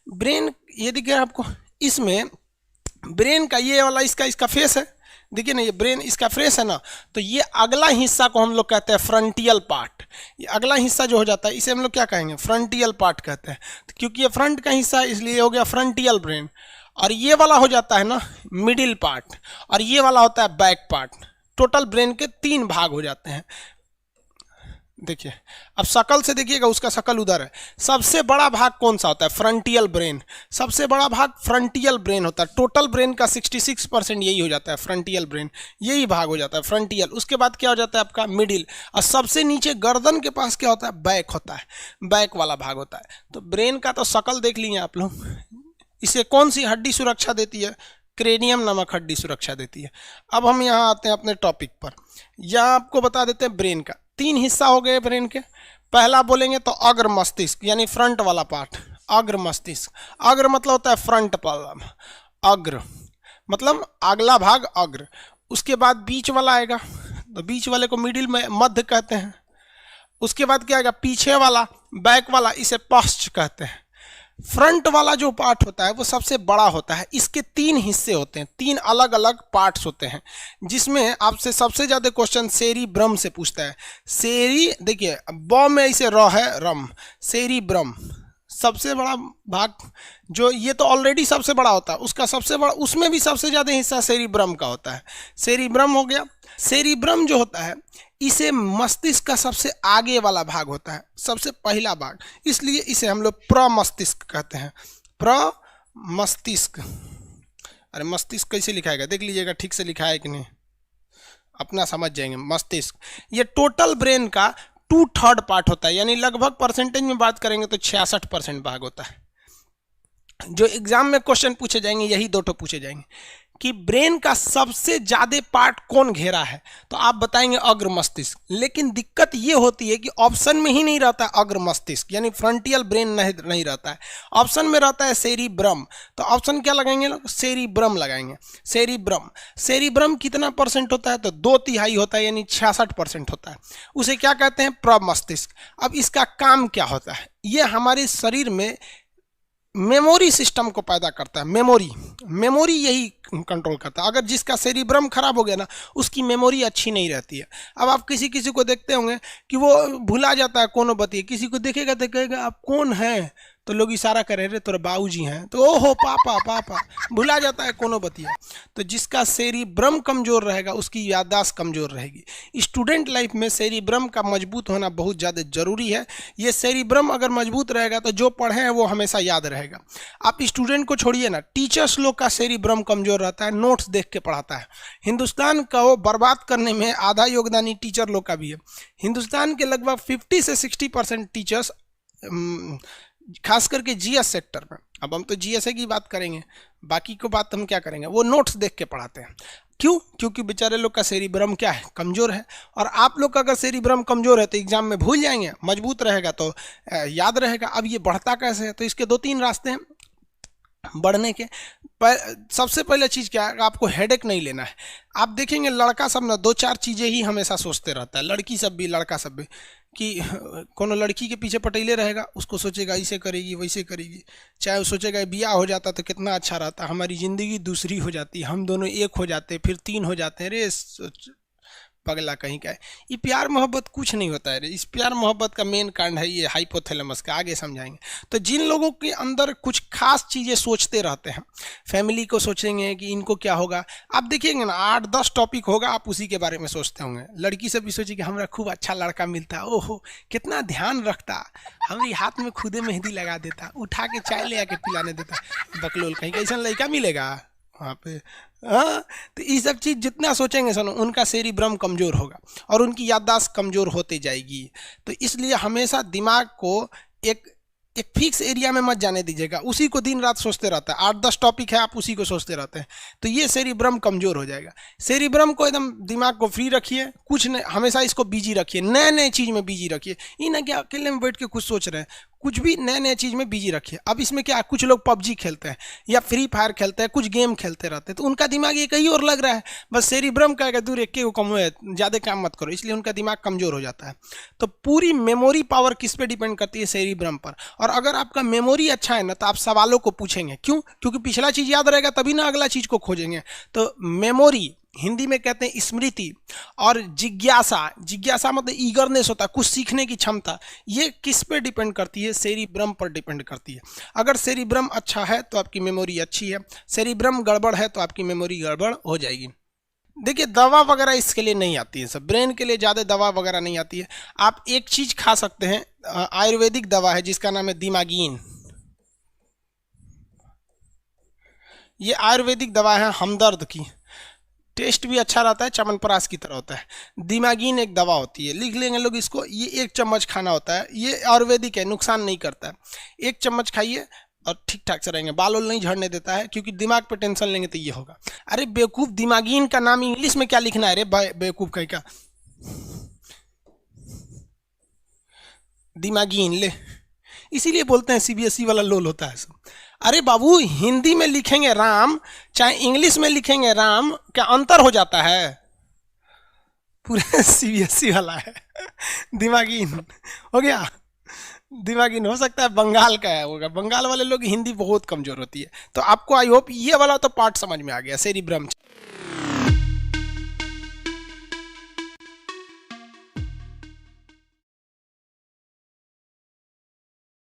Brain ये दिख गया आपको, इसमें ब्रेन का ये वाला इसका फेस है, देखिए ना ये ब्रेन इसका फेस है ना, तो ये अगला हिस्सा को हम लोग कहते हैं फ्रंटियल पार्ट। ये अगला हिस्सा जो हो जाता है इसे हम लोग क्या कहेंगे, फ्रंटियल पार्ट कहते हैं। तो क्योंकि ये फ्रंट का हिस्सा है इसलिए हो गया फ्रंटियल ब्रेन। और ये वाला हो जाता है ना मिडिल पार्ट, और ये वाला होता है बैक पार्ट। टोटल ब्रेन के 3 भाग हो जाते हैं। देखिए अब शकल से देखिएगा, उसका शकल उधर है। सबसे बड़ा भाग कौन सा होता है, फ्रंटियल ब्रेन। सबसे बड़ा भाग फ्रंटियल ब्रेन होता है। टोटल ब्रेन का 66% यही हो जाता है, फ्रंटियल ब्रेन, यही भाग हो जाता है फ्रंटियल। उसके बाद क्या हो जाता है आपका मिडिल, और सबसे नीचे गर्दन के पास क्या होता है, बैक होता है, बैक वाला भाग होता है। तो ब्रेन का तो शकल देख लिए आप लोग। इसे कौन सी हड्डी सुरक्षा देती है, क्रेनियम नामक हड्डी सुरक्षा देती है। अब हम यहाँ आते हैं अपने टॉपिक पर। यहाँ आपको बता देते हैं ब्रेन का 3 हिस्सा हो गए ब्रेन के। पहला बोलेंगे तो अग्र मस्तिष्क, यानी फ्रंट वाला पार्ट, अग्र मस्तिष्क। अग्र मतलब होता है फ्रंट पार्ट, अग्र मतलब अगला भाग अग्र। उसके बाद बीच वाला आएगा, तो बीच वाले को मिडिल में मध्य कहते हैं। उसके बाद क्या आएगा, पीछे वाला बैक वाला, इसे पश्च कहते हैं। फ्रंट वाला जो पार्ट होता है वो सबसे बड़ा होता है। इसके 3 हिस्से होते हैं, 3 अलग अलग पार्ट्स होते हैं, जिसमें आपसे सबसे ज्यादा क्वेश्चन सेरिब्रम से पूछता है। सेरी देखिए ब में इसे र है रम, सेरिब्रम सबसे बड़ा भाग, जो ये तो ऑलरेडी सबसे बड़ा होता है, उसका सबसे बड़ा, उसमें भी सबसे ज्यादा हिस्सा सेरिब्रम का होता है। सेरिब्रम हो गया। सेरिब्रम जो होता है इसे मस्तिष्क का सबसे आगे वाला भाग होता है, सबसे पहला भाग, इसलिए इसे हम लोग प्रमस्तिष्क कहते हैं। प्रमस्तिष्क। अरे मस्तिष्क कैसे लिखाएगा, देख लीजिएगा ठीक से लिखा है कि नहीं, अपना समझ जाएंगे। मस्तिष्क ये टोटल ब्रेन का 2/3 पार्ट होता है, यानी लगभग परसेंटेज में बात करेंगे तो 66% भाग होता है। जो एग्जाम में क्वेश्चन पूछे जाएंगे यही 2 पूछे जाएंगे कि ब्रेन का सबसे ज्यादा पार्ट कौन घेरा है, तो आप बताएंगे अग्र मस्तिष्क। लेकिन दिक्कत ये होती है कि ऑप्शन में ही नहीं रहता अग्र मस्तिष्क, यानी फ्रंटियल ब्रेन नहीं रहता है, ऑप्शन में रहता है सेरिब्रम। तो ऑप्शन क्या लगाएंगे लोग, सेरिब्रम लगाएंगे। सेरिब्रम, सेरिब्रम कितना परसेंट होता है, तो 2/3 होता है, यानी 66% होता है। उसे क्या कहते हैं, प्रमस्तिष्क। अब इसका काम क्या होता है, ये हमारे शरीर में मेमोरी सिस्टम को पैदा करता है। मेमोरी यही कंट्रोल करता है। अगर जिसका सेरिब्रम खराब हो गया ना, उसकी मेमोरी अच्छी नहीं रहती है। अब आप किसी को देखते होंगे कि वो भुला जाता है कोनो बतिए, किसी को देखेगा तो कहेगा आप कौन हैं, तो लोग इशारा करें रे तोरा बाबूजी हैं, तो ओहो पापा पापा, भुला जाता है कोनो बतिया। तो जिसका सेरिब्रम कमजोर रहेगा उसकी याददाश्त कमजोर रहेगी। स्टूडेंट लाइफ में सेरिब्रम का मजबूत होना बहुत ज़्यादा जरूरी है। ये सेरिब्रम अगर मजबूत रहेगा तो जो पढ़े हैं वो हमेशा याद रहेगा। आप स्टूडेंट को छोड़िए ना, टीचर्स लोग का सेरिब्रम कमजोर रहता है, नोट्स देख के पढ़ाता है। हिंदुस्तान को बर्बाद करने में आधा योगदान ही टीचर लोग का भी है। हिंदुस्तान के लगभग 50 से 60% टीचर्स, खास करके जीएस सेक्टर में, अब हम तो जीएसए की बात करेंगे, बाकी को बात हम क्या करेंगे, वो नोट्स देख के पढ़ाते हैं। क्यों, क्योंकि बेचारे लोग का सेरिब्रम क्या है, कमजोर है। और आप लोग का अगर सेरिब्रम कमजोर है तो एग्जाम में भूल जाएंगे, मजबूत रहेगा तो याद रहेगा। अब ये बढ़ता कैसे है, तो इसके 2-3 रास्ते हैं बढ़ने के। सबसे पहले चीज़ क्या है, आपको हेडेक नहीं लेना है। आप देखेंगे लड़का सब ना 2-4 चीज़ें ही हमेशा सोचते रहता है, लड़की सब भी लड़का सब भी, कि कोनो लड़की के पीछे पटेले रहेगा, उसको सोचेगा ऐसे करेगी वैसे करेगी। चाहे वो सोचेगा बियाह हो जाता तो कितना अच्छा रहता, हमारी ज़िंदगी दूसरी हो जाती, हम दोनों एक हो जाते, फिर 3 हो जाते हैं। रे पगला कहीं का है, ये प्यार मोहब्बत कुछ नहीं होता है रे। इस प्यार मोहब्बत का मेन कारण है ये हाइपोथैलेमस का, आगे समझाएंगे। तो जिन लोगों के अंदर कुछ खास चीज़ें सोचते रहते हैं, फैमिली को सोचेंगे कि इनको क्या होगा, आप देखिएंगे ना 8-10 टॉपिक होगा, आप उसी के बारे में सोचते होंगे। लड़की से भी सोचिए कि हमारा खूब अच्छा लड़का मिलता, ओहो कितना ध्यान रखता, हमारी हाथ में खुदे मेहंदी लगा देता, उठा के चाय ले आके पिलाने देता, बकलोल कहीं कैसा लड़का मिलेगा वहाँ पे। हाँ, तो ये सब चीज़ जितना सोचेंगे सुनो, उनका सेरिब्रम कमज़ोर होगा और उनकी याददाश्त कमज़ोर होती जाएगी। तो इसलिए हमेशा दिमाग को एक फिक्स एरिया में मत जाने दीजिएगा, उसी को दिन रात सोचते रहता है। 8-10 टॉपिक है, आप उसी को सोचते रहते हैं, तो ये सेरिब्रम कमज़ोर हो जाएगा। सेरिब्रम को एकदम दिमाग को फ्री रखिए, कुछ नहीं, हमेशा इसको बिजी रखिए, नए नए चीज़ में बिजी रखिए। ये ना कि अकेले में बैठ के कुछ सोच रहे हैं, कुछ भी नए नए चीज़ में बिजी रखिए। अब इसमें क्या है, कुछ लोग पबजी खेलते हैं या फ्री फायर खेलते हैं, कुछ गेम खेलते रहते हैं, तो उनका दिमाग ये कहीं और लग रहा है, बस सेरिब्रम का दूर एक को कम है, ज़्यादा काम मत करो, इसलिए उनका दिमाग कमज़ोर हो जाता है। तो पूरी मेमोरी पावर किस पे डिपेंड करती है, सेरिब्रम पर। और अगर आपका मेमोरी अच्छा है ना तो आप सवालों को पूछेंगे, क्यों, क्योंकि पिछला चीज़ याद रहेगा तभी ना अगला चीज़ को खोजेंगे। तो मेमोरी, हिंदी में कहते हैं स्मृति, और जिज्ञासा, जिज्ञासा मतलब ईगरनेस होता है, कुछ सीखने की क्षमता, ये किस पे डिपेंड करती है, सेरिब्रम पर डिपेंड करती है। अगर सेरिब्रम अच्छा है तो आपकी मेमोरी अच्छी है, सेरिब्रम गड़बड़ है तो आपकी मेमोरी गड़बड़ हो जाएगी। देखिए दवा वगैरह इसके लिए नहीं आती है, सब ब्रेन के लिए ज़्यादा दवा वगैरह नहीं आती है। आप एक चीज़ खा सकते हैं, आयुर्वेदिक दवा है जिसका नाम है दिमागीन। ये आयुर्वेदिक दवा है हमदर्द की, टेस्ट भी अच्छा रहता है, च्यवनप्राश की तरह होता है। दिमागीन एक दवा होती है, लिख लेंगे लोग इसको, ये 1 चम्मच खाना होता है, ये आयुर्वेदिक है, नुकसान नहीं करता है। 1 चम्मच खाइए और ठीक ठाक से रहेंगे, बाल वाल नहीं झड़ने देता है, क्योंकि दिमाग पे टेंशन लेंगे तो ये होगा। अरे बेवकूफ़, दिमागीन का नाम इंग्लिश में क्या लिखना है रे बेवकूफ़ कहीं का, दिमागीन ले, इसीलिए बोलते हैं सीबीएसई वाला लोल होता है सब। अरे बाबू, हिंदी में लिखेंगे राम चाहे इंग्लिश में लिखेंगे राम, क्या अंतर हो जाता है, पूरे सीबीएसई वाला है। दिमागीन हो गया, दिमागीन हो सकता है बंगाल का है, होगा, बंगाल वाले लोग हिंदी बहुत कमजोर होती है। तो आपको आई होप ये वाला तो पार्ट समझ में आ गया, सेरिब्रम।